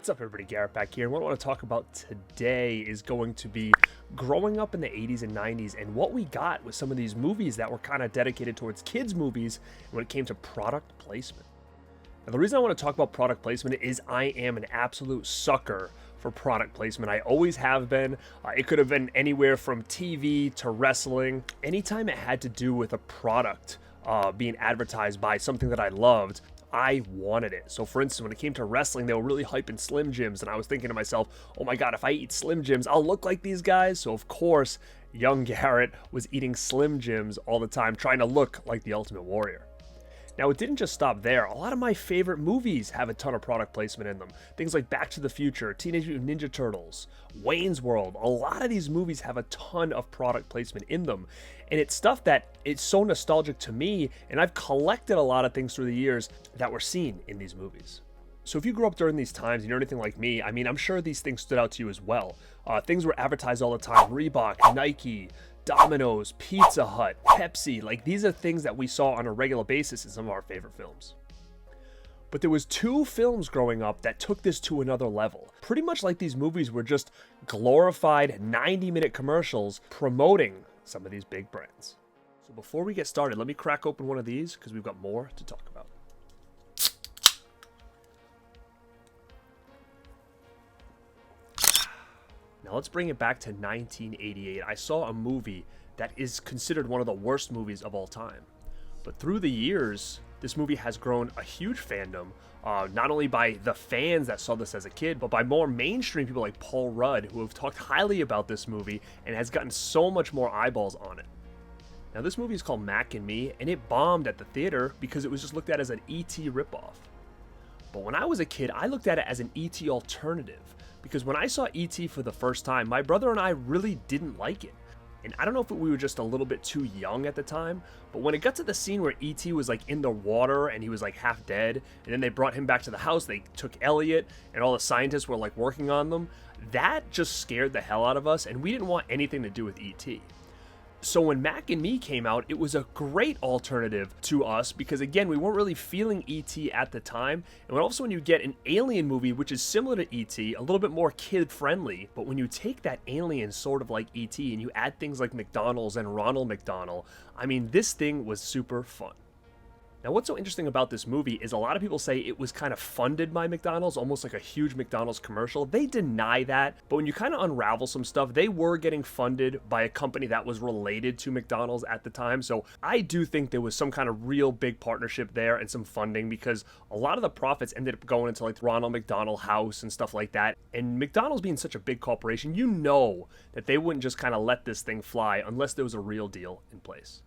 What's up, everybody? Garrett back here. And what I want to talk about today is going to be growing up in the 80s and 90s and what we got with some of these movies that were kind of dedicated towards kids' movies when it came to product placement. Now, the reason I want to talk about product placement is I am an absolute sucker for product placement. I always have been. It could have been anywhere from TV to wrestling. Anytime it had to do with a product being advertised by something that I loved, I wanted it. So for instance, when it came to wrestling, they were really hyping Slim Jims, and I was thinking to myself, oh my god, if I eat Slim Jims, I'll look like these guys. So of course, young Garrett was eating Slim Jims all the time, trying to look like the Ultimate Warrior. Now, it didn't just stop there. A lot of my favorite movies have a ton of product placement in them. Things like Back to the Future, Teenage Mutant Ninja Turtles, Wayne's World. A lot of these movies have a ton of product placement in them. And it's stuff that it's so nostalgic to me, and I've collected a lot of things through the years that were seen in these movies. So if you grew up during these times and you're anything like me, I mean, I'm sure these things stood out to you as well. Things were advertised all the time. Reebok, Nike, Domino's, Pizza Hut, Pepsi, like these are things that we saw on a regular basis in some of our favorite films. But there was two films growing up that took this to another level. Pretty much like these movies were just glorified 90-minute commercials promoting some of these big brands. So before we get started, let me crack open one of these because we've got more to talk about. Now let's bring it back to 1988. I saw a movie that is considered one of the worst movies of all time. But through the years, this movie has grown a huge fandom, not only by the fans that saw this as a kid, but by more mainstream people like Paul Rudd, who have talked highly about this movie and has gotten so much more eyeballs on it. Now this movie is called Mac and Me, and it bombed at the theater because it was just looked at as an E.T. ripoff. But when I was a kid, I looked at it as an E.T. alternative. Because when I saw E.T. for the first time, my brother and I really didn't like it. And I don't know if we were just a little bit too young at the time, but when it got to the scene where E.T. was like in the water and he was like half dead, and then they brought him back to the house, they took Elliot, and all the scientists were like working on them, that just scared the hell out of us, and we didn't want anything to do with E.T. So when Mac and Me came out, it was a great alternative to us because, again, we weren't really feeling E.T. at the time. And also when you get an alien movie, which is similar to E.T., a little bit more kid-friendly, but when you take that alien sort of like E.T. and you add things like McDonald's and Ronald McDonald, I mean, this thing was super fun. Now, what's so interesting about this movie is a lot of people say it was kind of funded by McDonald's, almost like a huge McDonald's commercial. They deny that, but when you kind of unravel some stuff, they were getting funded by a company that was related to McDonald's at the time. So I do think there was some kind of real big partnership there and some funding because a lot of the profits ended up going into like the Ronald McDonald House and stuff like that. And McDonald's being such a big corporation, you know that they wouldn't just kind of let this thing fly unless there was a real deal in place.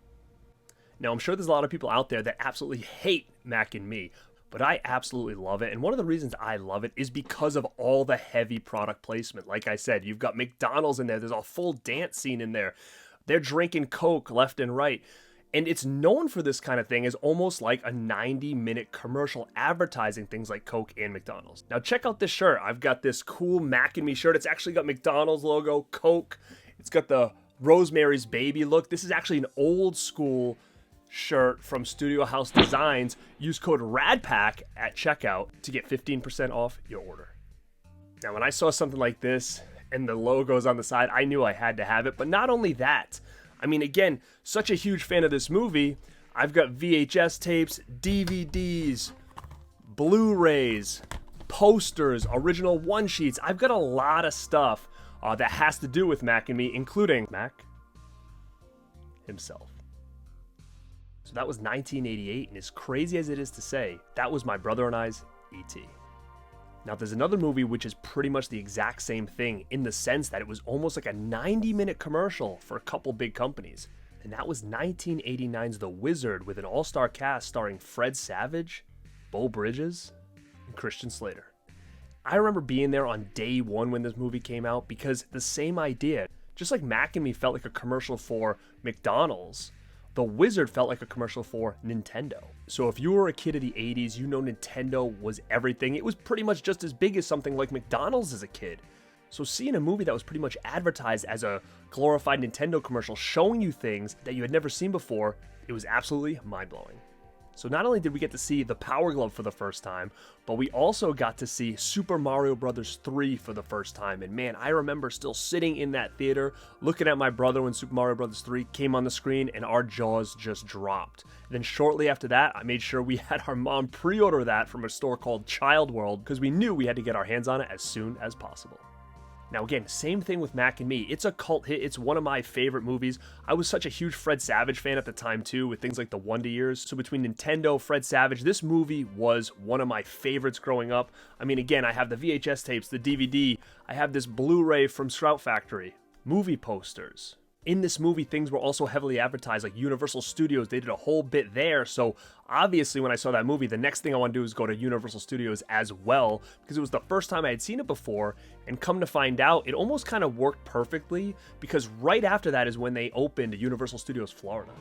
Now, I'm sure there's a lot of people out there that absolutely hate Mac and Me, but I absolutely love it. And one of the reasons I love it is because of all the heavy product placement. Like I said, you've got McDonald's in there. There's a full dance scene in there. They're drinking Coke left and right. And it's known for this kind of thing as almost like a 90-minute commercial advertising things like Coke and McDonald's. Now, check out this shirt. I've got this cool Mac and Me shirt. It's actually got McDonald's logo, Coke. It's got the Rosemary's Baby look. This is actually an old school shirt from Studio House Designs. Use code RADPACK at checkout to get 15% off your order. Now, when I saw something like this and the logo's on the side, I knew I had to have it. But not only that, I mean, again, such a huge fan of this movie, I've got VHS tapes, DVDs, Blu-rays, posters, original one-sheets. I've got a lot of stuff that has to do with Mac and Me, including Mac himself. So that was 1988, and as crazy as it is to say, that was my brother and I's E.T. Now, there's another movie which is pretty much the exact same thing in the sense that it was almost like a 90-minute commercial for a couple big companies, and that was 1989's The Wizard with an all-star cast starring Fred Savage, Beau Bridges, and Christian Slater. I remember being there on day one when this movie came out because the same idea, just like Mac and Me felt like a commercial for McDonald's, The Wizard felt like a commercial for Nintendo. So if you were a kid of the 80s, you know Nintendo was everything. It was pretty much just as big as something like McDonald's as a kid. So seeing a movie that was pretty much advertised as a glorified Nintendo commercial showing you things that you had never seen before, it was absolutely mind-blowing. So not only did we get to see the Power Glove for the first time, but we also got to see Super Mario Bros. 3 for the first time. And man, I remember still sitting in that theater, looking at my brother when Super Mario Bros. 3 came on the screen, and our jaws just dropped. And then shortly after that, I made sure we had our mom pre-order that from a store called Child World, because we knew we had to get our hands on it as soon as possible. Now again, same thing with Mac and Me. It's a cult hit. It's one of my favorite movies. I was such a huge Fred Savage fan at the time too, with things like the Wonder Years. So between Nintendo, Fred Savage, this movie was one of my favorites growing up. I mean, again, I have the VHS tapes, the DVD, I have this Blu-ray from Sprout Factory, movie posters. In this movie, things were also heavily advertised, like Universal Studios. They did a whole bit there. So obviously, when I saw that movie, the next thing I want to do is go to Universal Studios as well, because it was the first time I had seen it before. And come to find out, it almost kind of worked perfectly, because right after that is when they opened Universal Studios Florida.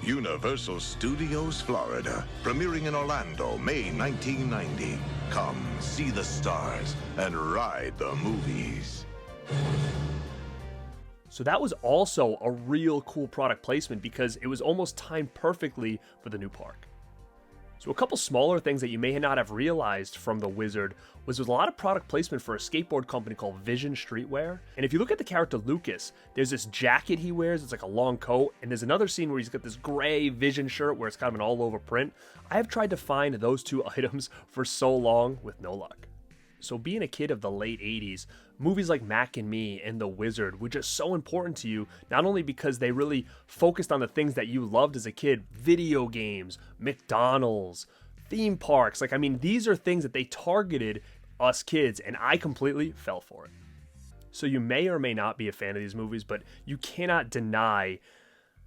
Universal Studios Florida, premiering in Orlando, May 1990. Come see the stars and ride the movies. So that was also a real cool product placement, because it was almost timed perfectly for the new park. So a couple smaller things that you may not have realized from The Wizard was there's a lot of product placement for a skateboard company called Vision Streetwear. And if you look at the character Lucas, there's this jacket he wears, it's like a long coat, and there's another scene where he's got this gray Vision shirt where it's kind of an all-over print. I have tried to find those two items for so long with no luck. So being a kid of the late 80s, movies like Mac and Me and The Wizard were just so important to you, not only because they really focused on the things that you loved as a kid, video games, McDonald's, theme parks, like, I mean, these are things that they targeted us kids, and I completely fell for it. So you may or may not be a fan of these movies, but you cannot deny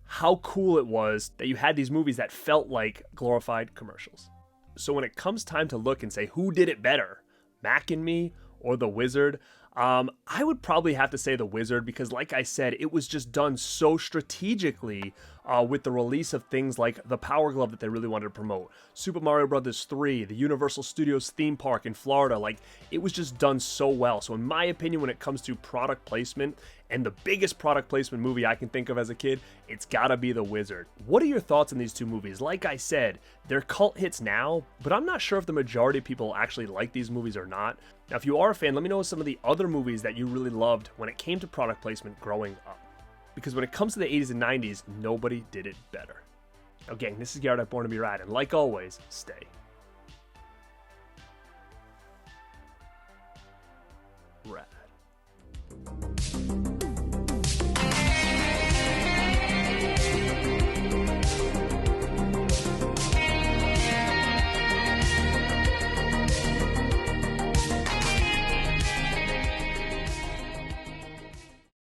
how cool it was that you had these movies that felt like glorified commercials. So when it comes time to look and say who did it better, Mac and Me or The Wizard, I would probably have to say The Wizard, because like I said, it was just done so strategically with the release of things like the Power Glove that they really wanted to promote, Super Mario Bros. 3, the Universal Studios theme park in Florida. Like, it was just done so well. So in my opinion, when it comes to product placement, and the biggest product placement movie I can think of as a kid, it's gotta be The Wizard. What are your thoughts on these two movies? Like I said, they're cult hits now, but I'm not sure if the majority of people actually like these movies or not. Now, if you are a fan, let me know some of the other movies that you really loved when it came to product placement growing up. Because when it comes to the 80s and 90s, nobody did it better. Now, gang, this is Garrett at Born2beRad, and like always, stay